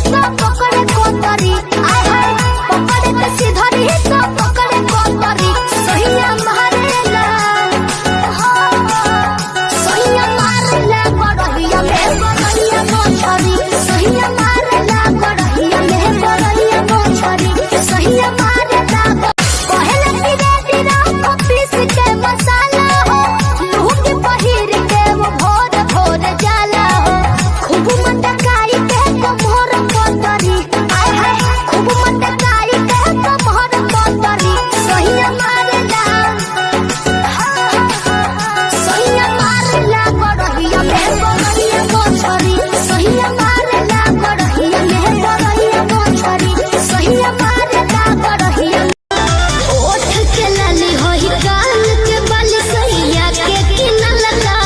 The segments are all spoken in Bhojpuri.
तो पकड़े कोतरी आय हाय पकड़े के सीधरी तो पकड़े कोतरी सहिया मारेला सहिया मारेला गड़हिया में गड़हिया मोछरी सहिया मारेला गड़हिया में गड़हिया मोछरी सहिया मारेला पहले धीरे धीरे पीस के मसाला हो लुंगी पहिर के वो भोर भोर जाला हो खूब मटकाई के कमर कोतरी आय हाय खूब मटकाई के कमर कोतरी सहिया मारेला गड़हिया में गड़हिया मोछरी सहिया मारेला गड़हिया में गड़हिया मोछरी सहिया मारेला गड़हिया ओठ के लाली होई कान के बाली सहिया के किनल का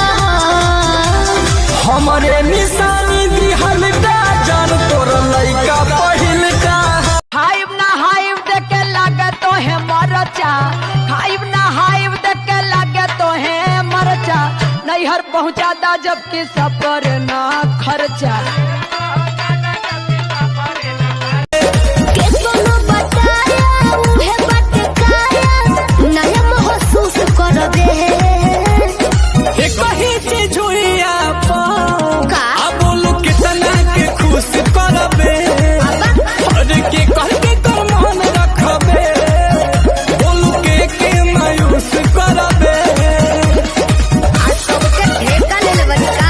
हमरे निशानी दिहल का जान तोर लइका पहिल का हाइब ना हाइब देख के लागे तो है मरचा हाइब ना हाइब देख के लागे तो है मरचा नैहर पहुँचा दा जबकि सफर ना खर्चा के कोनो बताया उहे बटकाया नया महसूस कर दे कहीं चीज हुईया का बोलू कितना के खुश करबे अरे के कह के तो मन रखबे बोलू के मायूस करबे आज सबके ठेका ले लेबन का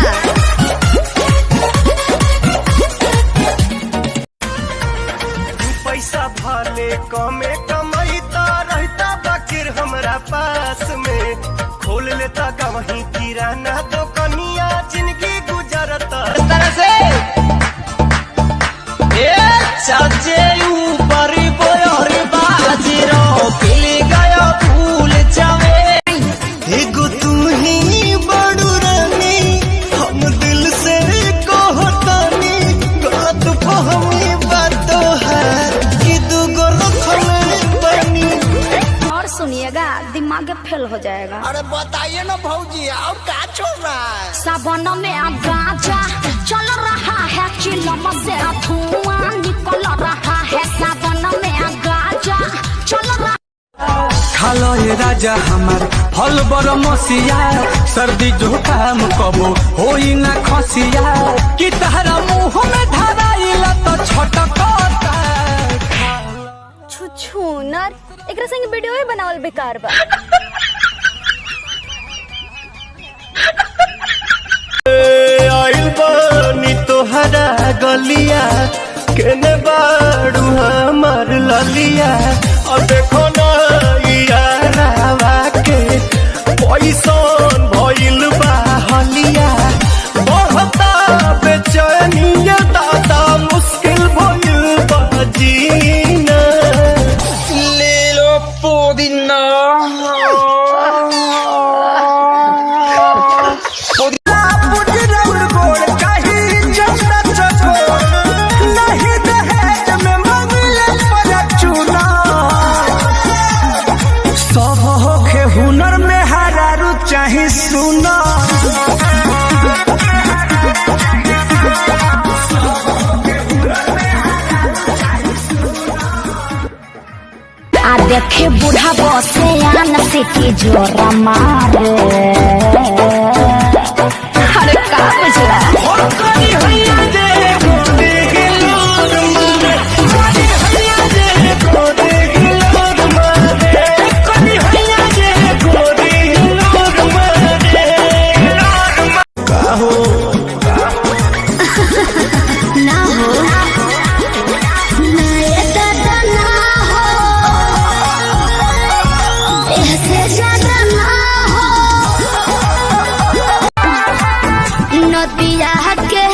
पैसा भले कमे कमैता रहता बाकिर हमरा पास में खोल लेता कहीं किराना तो कनिया जिंदगी गुजरता तरह से ए चाचे ऊपर बोयर बाजीरो पिली गया फूल जावे एगो तुम ही बड़ू रानी हम दिल से कहतानी गलत फहमी बात है कि दूगो रखले बनी और सुनिएगा दिमाग फेल हो जाएगा अरे बताइए ना भौजी और क्या चल रहा है। सावन में गांजा चल रहा है चिलम से धुआं निकल रहा है सावन में गांजा चल रहा खालो ये राजा हमार हल बर मसिया सर्दी जुकाम कबो होई ना खसिया कि तहरा मुंह में धराइला तो छटकता छुछुनर एकरा संग वीडियो ही बनावल बेकार बा आइल बानी तोहरा गलिया केने बाड़ू हमार ललिया और देखो ना यारावा के पैसन भइल बा हलिया बढ़ता बेचैनिया दादा मुश्किल भइल बा जीना ले लो पुदीना हुनर में हरारू चाहे सुना आ देखे बूढ़ा बसे आन से की जोरा मारे अरे का बुझला ना हो ना ये दादा ना हो ऐसे ज्यादा ना हो नदिया के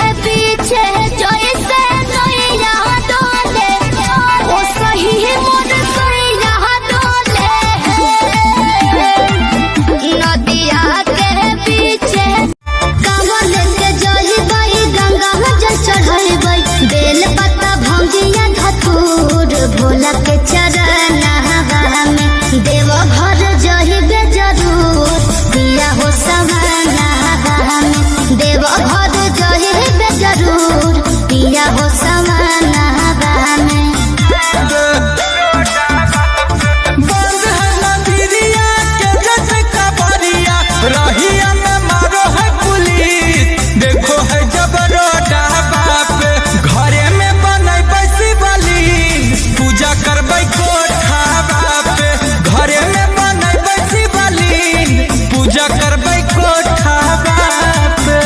समाना में बंद है नदिया के जैसे कबरिया रहिया में मारो है पुलिस देखो है जबरो डाबा पे घरे में बनई बैसी वाली पूजा करबै कोठाबा पे घरे में बनई बैसी वाली पूजा करबै कोठाबा पे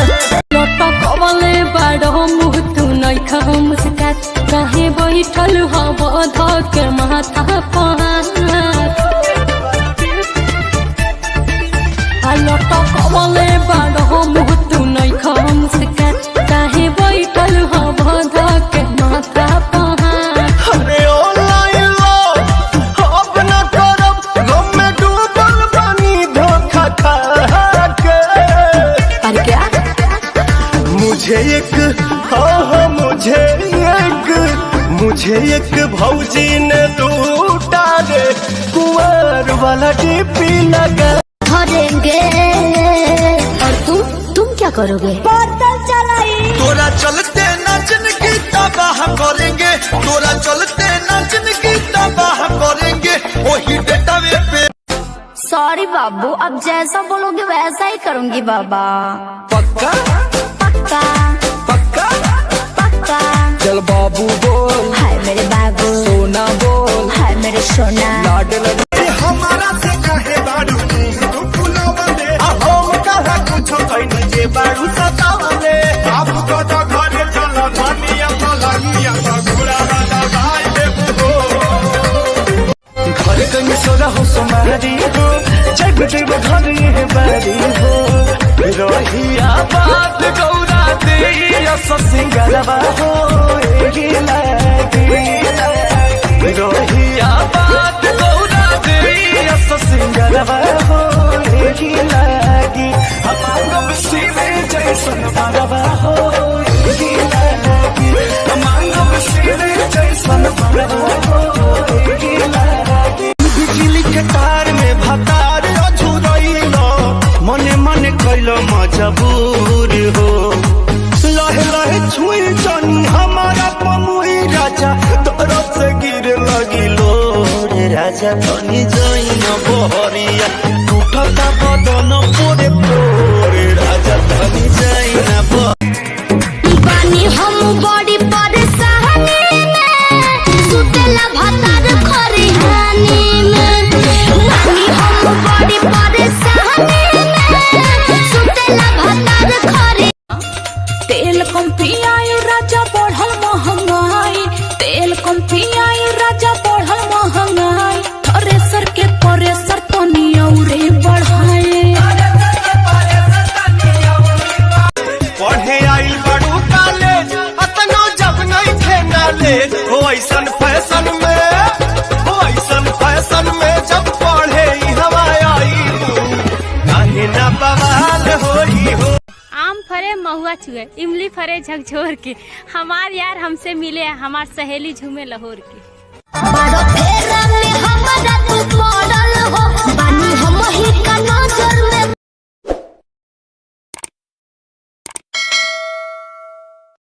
लटकवले बाड़ो मुँह तू नइखा मुस्का काहे बैठल हब धके माथा लटकवले बाड़ो मुँह तू नइखा मुस्का काहे बैठल हब धके माथा अरे ऑनलाइन लो अब न करब गम में डूबल बानी धोखा खा के पर क्या मुझे एक मुझे एक भौजी ने लूटा रे कुंवर वाला डीपी लगा धरेंगे और तुम क्या करोगे? बोतल चलाई तोरा चलते नाचन की तबाह करेंगे, तोरा चलते नाचन की तबाह करेंगे, वही डेटावे पे। सॉरी बाबू, अब जैसा बोलोगे वैसा ही करूंगी बाबा। पक्का पक्का पक्का पक्का। चल बाबू बोल हाय मेरे बाबू, सोना बोल हाय मेरे सोना। लाडल हमारा से कहे बारू तू फुलावले हम कहा कुछ कहनी जे बारू सतावले आपको तो घरे चला धनिया पलानिया घोड़ा वाला भाई देबो घर कहीं सोरा हो समारी हो जब जब घर ये बारी हो रोहिया बात गौरा दे सिंगरवा हो एही लागी रोहिया बात गौरा दे सिंगरवा हो एही लागी हमारो सीने जैसन बरवा हो एही लागी हमारो सीने जैसन बरवा हो एही लागी बिजली के तार में भतार अझुरैलो मने मने कैलो मजबूर हो लहे लहे छुई जानी हमारा पमुई राजा तोरा से गिर लगिलो रे राजा तनी जाइन बहरिया टूटता बदन पोरे पोरे राजा तनी जाइन बानी हम बड़ी परेशानी में सुतेला भतार खरिहानी में। बानी हम बड़ी परेशानी में सुतेला भतार खरि। तेल कम पियाई राजा बढ़ल महंगाई, तेल कम पियाई राजा बढ़ल महंगाई, थ्रेसर के प्रेशर तनी औरे बढ़ाए। पढ़े आइल बड़ू कॉलेज अतनो जब नहीं थे नॉलेज हो ऐसन फैशन में जब पढ़े हवा आई काहे ना बवाल होई हो। आम फरे महुआ छुए, इमली फरे झकझोर के, हमार यार हमसे मिले, हमार सहेली झूमे लाहौर के।